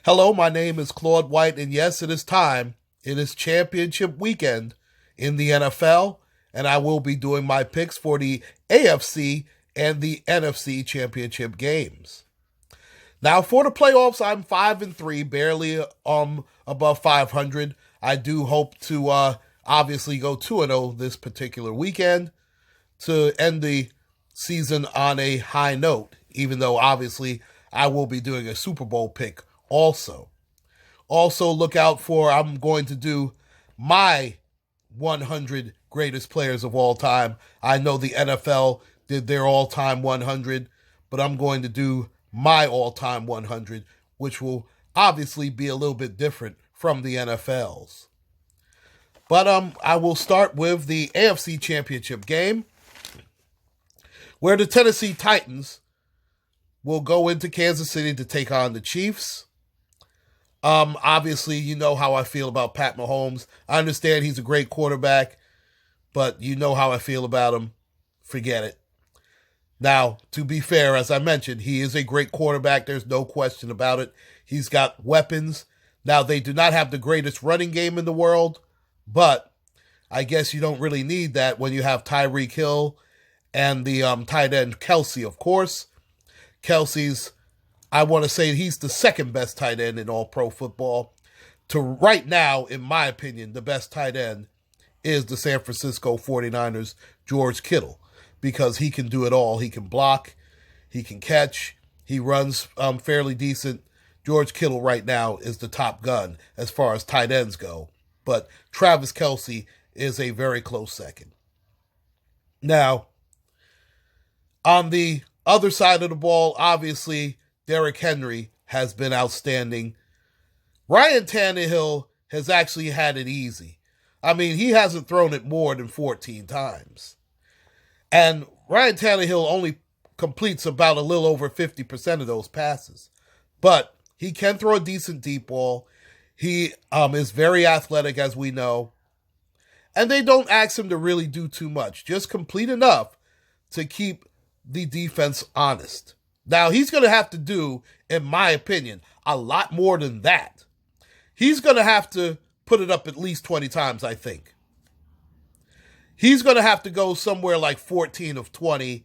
Hello, my name is Claude White, and yes, it is time. It is championship weekend in the NFL, and I will be doing my picks for the AFC and the NFC championship games. Now, for the playoffs, I'm 5-3, barely above 500. I do hope to obviously go 2-0 this particular weekend to end the season on a high note, even though obviously I will be doing a Super Bowl pick also. Also, look out for, I'm going to do my 100 greatest players of all time. I know the NFL did their all-time 100, but I'm going to do my all-time 100, which will obviously be a little bit different from the NFL's. But I will start with the AFC Championship game, where the Tennessee Titans will go into Kansas City to take on the Chiefs. Obviously, you know how I feel about Pat Mahomes. I understand he's a great quarterback, but you know how I feel about him. Forget it. Now, to be fair, as I mentioned, he is a great quarterback. There's no question about it. He's got weapons. Now, they do not have the greatest running game in the world, but I guess you don't really need that when you have Tyreek Hill and the tight end Kelce, of course. Kelce's, I want to say he's the second best tight end in all pro football. To right now, in my opinion, the best tight end is the San Francisco 49ers, George Kittle, because he can do it all. He can block, he can catch, he runs fairly decent. George Kittle right now is the top gun as far as tight ends go, but Travis Kelce is a very close second. Now, on the other side of the ball, obviously, Derrick Henry has been outstanding. Ryan Tannehill has actually had it easy. I mean, he hasn't thrown it more than 14 times. And Ryan Tannehill only completes about a little over 50% of those passes. But he can throw a decent deep ball. He is very athletic, as we know. And they don't ask him to really do too much. Just complete enough to keep the defense honest. Now, he's going to have to do, in my opinion, a lot more than that. He's going to have to put it up at least 20 times, I think. He's going to have to go somewhere like 14 of 20,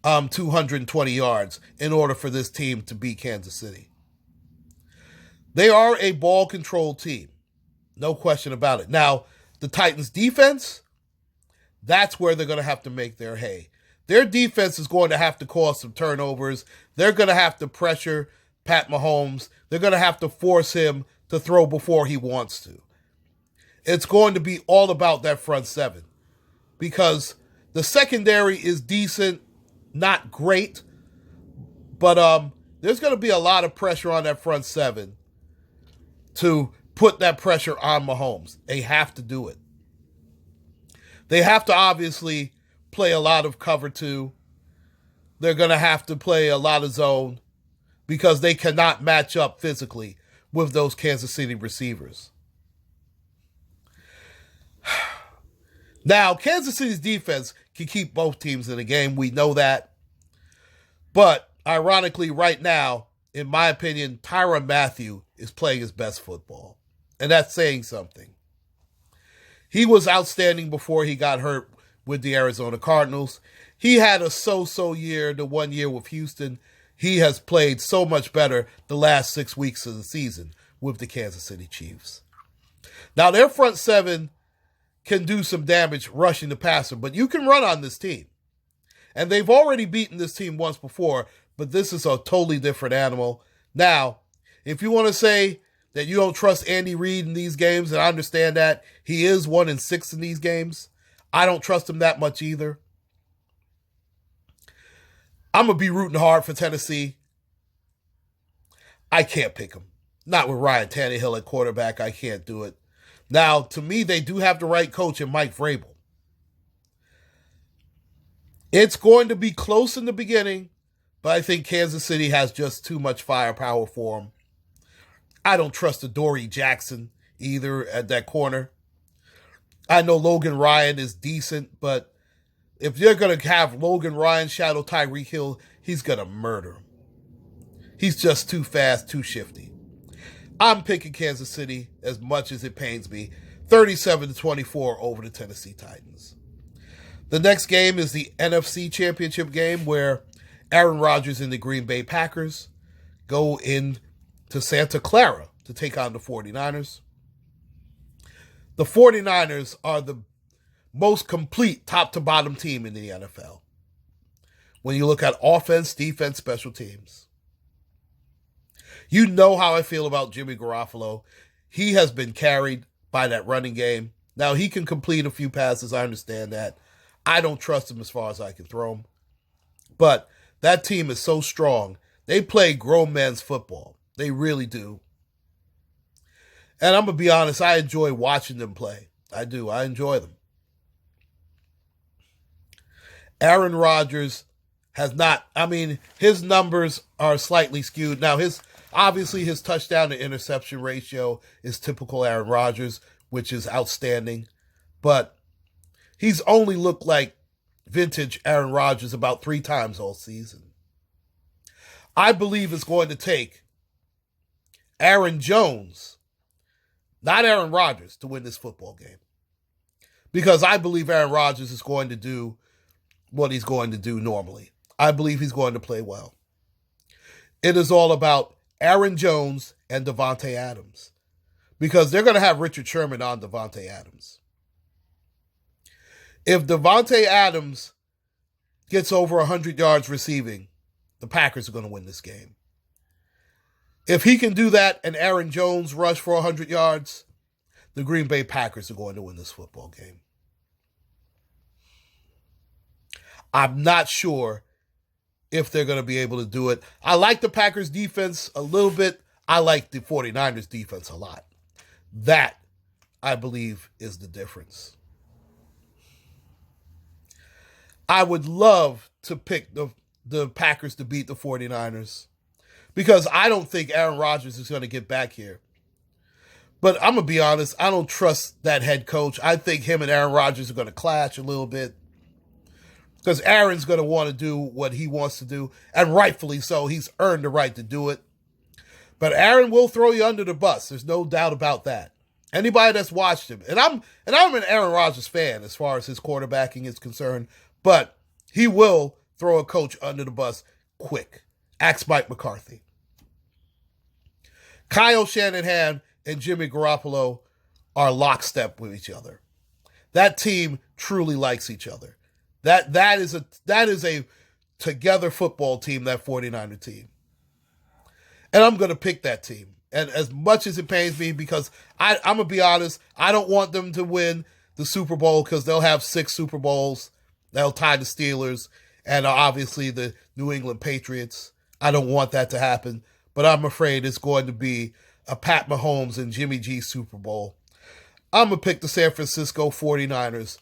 220 yards in order for this team to beat Kansas City. They are a ball control team. No question about it. Now, the Titans' defense, that's where they're going to have to make their hay. Their defense is going to have to cause some turnovers. They're going to have to pressure Pat Mahomes. They're going to have to force him to throw before he wants to. It's going to be all about that front seven, because the secondary is decent, not great, but there's going to be a lot of pressure on that front seven to put that pressure on Mahomes. They have to do it. They have to obviously play a lot of cover two. They're going to have to play a lot of zone because they cannot match up physically with those Kansas City receivers. Now, Kansas City's defense can keep both teams in the game. We know that. But ironically, right now, in my opinion, Tyrann Mathieu is playing his best football. And that's saying something. He was outstanding before he got hurt with the Arizona Cardinals. He had a so-so year, the 1 year with Houston. He has played so much better the last 6 weeks of the season with the Kansas City Chiefs. Now, their front seven can do some damage rushing the passer, but you can run on this team. And they've already beaten this team once before, but this is a totally different animal. Now, if you want to say that you don't trust Andy Reid in these games, and I understand that, he is 1-6 in these games. I don't trust him that much either. I'm going to be rooting hard for Tennessee. I can't pick him. Not with Ryan Tannehill at quarterback. I can't do it. Now, to me, they do have the right coach in Mike Vrabel. It's going to be close in the beginning, but I think Kansas City has just too much firepower for him. I don't trust Adoree Jackson either at that corner. I know Logan Ryan is decent, but if you're going to have Logan Ryan shadow Tyreek Hill, he's going to murder him. He's just too fast, too shifty. I'm picking Kansas City as much as it pains me. 37-24 over the Tennessee Titans. The next game is the NFC Championship game where Aaron Rodgers and the Green Bay Packers go in to Santa Clara to take on the 49ers. The 49ers are the most complete top-to-bottom team in the NFL. When you look at offense, defense, special teams. You know how I feel about Jimmy Garoppolo. He has been carried by that running game. Now, he can complete a few passes. I understand that. I don't trust him as far as I can throw him. But that team is so strong. They play grown men's football. They really do. And I'm going to be honest, I enjoy watching them play. I do. I enjoy them. Aaron Rodgers has not, his numbers are slightly skewed. Now, obviously his touchdown to interception ratio is typical Aaron Rodgers, which is outstanding. But he's only looked like vintage Aaron Rodgers about 3 times all season. I believe it's going to take Aaron Jones, not Aaron Rodgers, to win this football game. Because I believe Aaron Rodgers is going to do what he's going to do normally. I believe he's going to play well. It is all about Aaron Jones and Davante Adams. Because they're going to have Richard Sherman on Davante Adams. If Davante Adams gets over 100 yards receiving, the Packers are going to win this game. If he can do that and Aaron Jones rush for 100 yards, the Green Bay Packers are going to win this football game. I'm not sure if they're going to be able to do it. I like the Packers defense a little bit. I like the 49ers defense a lot. That, I believe, is the difference. I would love to pick the Packers to beat the 49ers because I don't think Aaron Rodgers is going to get back here. But I'm going to be honest, I don't trust that head coach. I think him and Aaron Rodgers are going to clash a little bit because Aaron's going to want to do what he wants to do, and rightfully so. He's earned the right to do it. But Aaron will throw you under the bus. There's no doubt about that. Anybody that's watched him, and I'm an Aaron Rodgers fan as far as his quarterbacking is concerned, but he will throw a coach under the bus quick. Ask Mike McCarthy. Kyle Shanahan and Jimmy Garoppolo are lockstep with each other. That team truly likes each other. That is a together football team, that 49er team. And I'm going to pick that team. And as much as it pains me, because I'm going to be honest, I don't want them to win the Super Bowl because they'll have 6 Super Bowls. They'll tie the Steelers and obviously the New England Patriots. I don't want that to happen. But I'm afraid it's going to be a Pat Mahomes and Jimmy G Super Bowl. I'm going to pick the San Francisco 49ers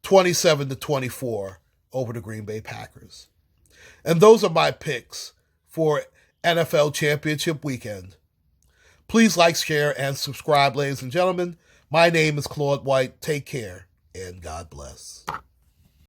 27-24 over the Green Bay Packers. And those are my picks for NFL Championship Weekend. Please like, share, and subscribe, ladies and gentlemen. My name is Claude White. Take care, and God bless.